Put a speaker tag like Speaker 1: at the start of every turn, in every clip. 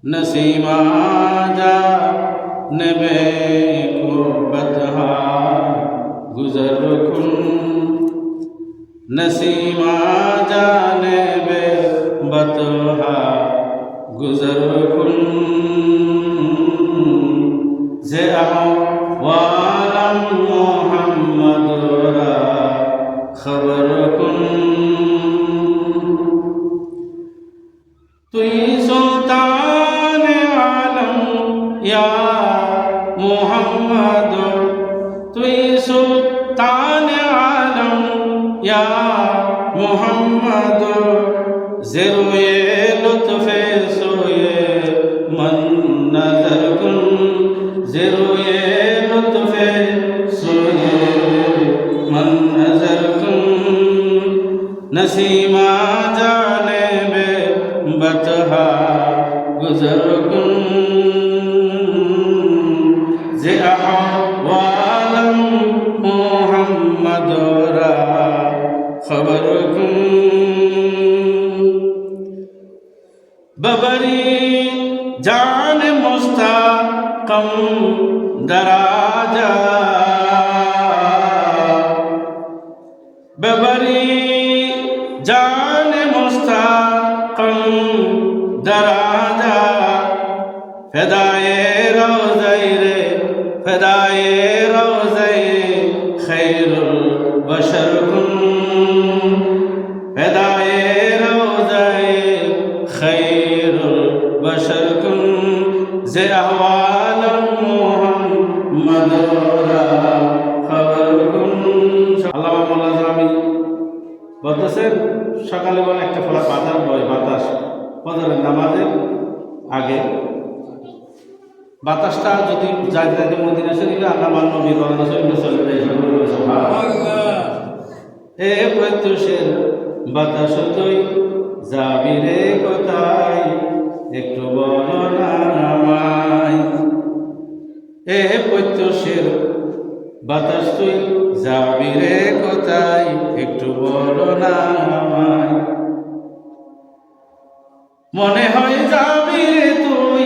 Speaker 1: नसीमा जानिबे कुर्बतहा गुजर कुन नसीमा जानिबे बतहा गुजर कुन जे वालम मोहम्मदरा खबर कुन तुई सुल्तान आलम या मोहम्मद तुई सुल्तान आलम या मोहम्मद ज़ेरोए लुत्फ़े सोए मन नज़र कुन ज़ेरोए लुत्फ़े सोए मन नज़र कुन नसीमा जानिबे बतहा गुजर कुन जे अहवालम मोहम्मदरा खबर कुन बबरी जान मुस्तकम दराजा बबरी जान मुस्तकम दराजा फदाए रोज़े फदाए रोज़े खैरुल बशर कुन फदाए रोज़े खैरुल बशर कुन जे अहवालम मोहम्मदरा खबर कुन আল্লামা মোল্লা জামি বলতেছেন সকালে বলে একটা ফলা বাতাস বয় বাতাস ফজরের নামাজের আগে বাতাসটা যদি যাইতে যাইতে মদিনা শরীফে আল্লামা নবী রওজা শরীফে চলে যায় সুবহানাল্লাহ হে প্রত্যুষের বাতাস তুই যাবি রে কোথায় একটু বলো না আমায় হে প্রত্যুষের বাতাস তুই যাবি রে কোথায় একটু বলো না আমায় মনে হয় যাবি রে তুই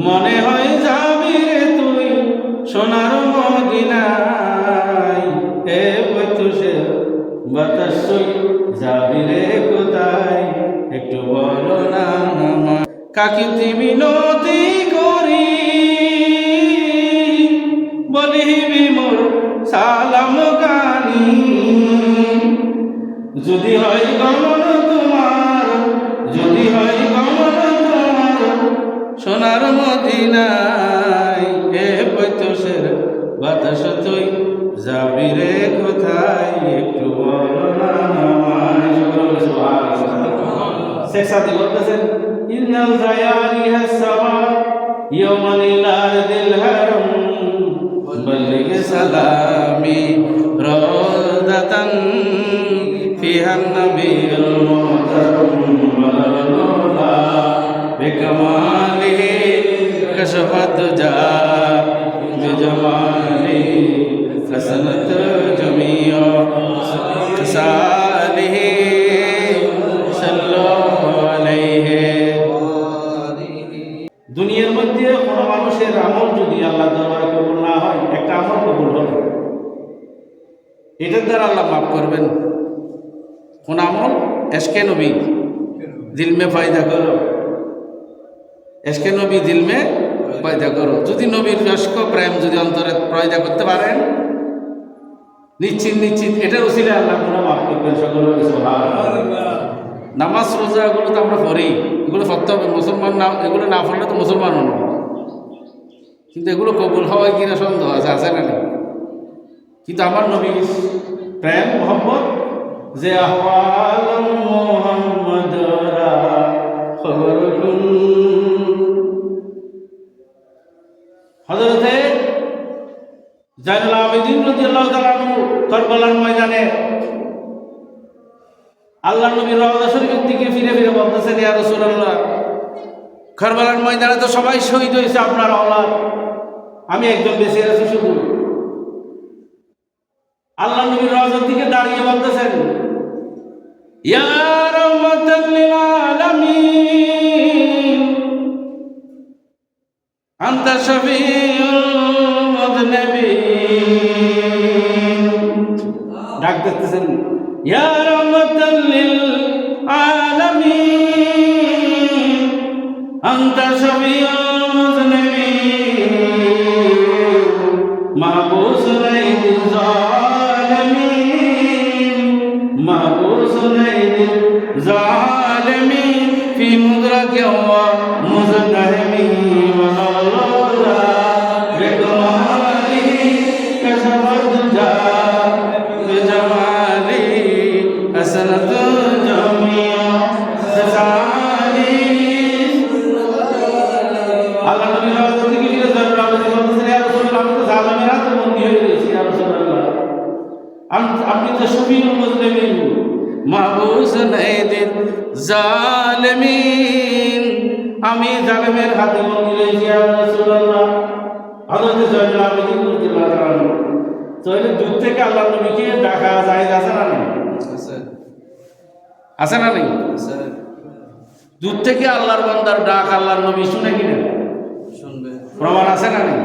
Speaker 1: মনে হয় যাবি রে তুই সোনার মদিনায় হে প্রত্যুষের বাতাস তুই যাবি রে কোথায় একটু বলো না আমায় কাকিতি মিনতি করি বলিবি মোর সালাম গানি যদি হয় গমন তোমার যদি হয় গমন তোমার সোনার মদিনায় হে প্রত্যুষের বাতাস তুই যাবি রে কোথায় একটু বলো না আমায় শেখ সাদি বলতেছেন ইন্নাল জায়ারি হাসসামা ইয়াওমান ইলাদিল হারাম بلغ سلامي روضة فيها النبي المحترم والأولى بكماله كشف الدجى بجماله حسنت جميع خصاله صلوا عليه দুনিয়ার মধ্যে কোনো মানুষের আমল যদি আল্লাহ দরবারে কবুল না হয় একটা আমল কবুল হবে এটার দ্বারা আল্লাহ মাফ করবেন কোন আমল এশকে নবী দিল মে ফায়দা করো এশকে নবী দিল মে ফায়দা করো যদি নবীর এশক প্রেম যদি অন্তরে পয়দা করতে পারেন নিশ্চিত নিশ্চিত এটার উসিলে আল্লাহ গুনাহ মাফ করবেন সকলের সুবহানাল্লাহ নামাজ রোজা এগুলো তো আমরা পড়ি এগুলো পড়তে হবে মুসলমান না এগুলো না পড়লে তো মুসলমানও নয় কিন্তু এগুলো কবুল হওয়ায় কিনা সন্দেহ আছে আছে না কিন্তু আমার নবীর প্রেম মোহাম্মদ যে আহওয়ালম মোহাম্মদরা খবর কুন হযরতে জাইনুল আবেদিন রাদিয়াল্লাহু তাআলা কারবালার ময়দানে আল্লাহ নবীর রওজা শরীফের দিকে ফিরে ফিরে বলতেছেন ইয়া রাসূলুল্লাহ কারবালার ময়দানে তো সবাই শহীদ হয়েছে আপনার আওলাদ আমি একজন বেঁচে আছি শুধু আল্লাহ নবীর রওজার দিকে দাঁড়িয়ে বলতেছেন ইয়া রাহমাতাল লিল আলামিন আনতা শফিউল মুযনিবিন ডাক দিতেছেন ইয়া রাহমাতাল লিল আলামিন আনতা শফিউল মুযনিবিন মাহবুস নাইদিল জালিমিন মাহবুস নাইদিল জালিমিন ফি মুদরাকি ওয়া মুজদাহিমি ওয়া লাউলা বিকমালি কাশফাত জা বিজামালি হাসানাতু জামিয়া সাসালি আল্লাহ নবী রাসূল কি বলে সাল্লাল্লাহু আলাইহি ওয়াসাল্লাম ইয়া রাসূলুল্লাহ আমি তো জালিমের হাতে বন্দী হয়ে গেছি ইয়া রাসূলুল্লাহ আপনি তো শফিউল মুযনিবিন মাহবুস নাইদিল জালিমিন আমি জালেমের হাতে বন্দী রয়েছি ইয়া রাসূলুল্লাহ হযরত জয়নুল আবেদীন রাদিয়াল্লাহু তাআলা তাহলে দূর থেকে আল্লাহ নবীকে ডাকা যায় আছে না নেই আছে না নেই দূর থেকে আল্লাহর বান্দার ডাক আল্লাহর নবী শুনে কিনা শুনবে প্রমাণ আছে না নেই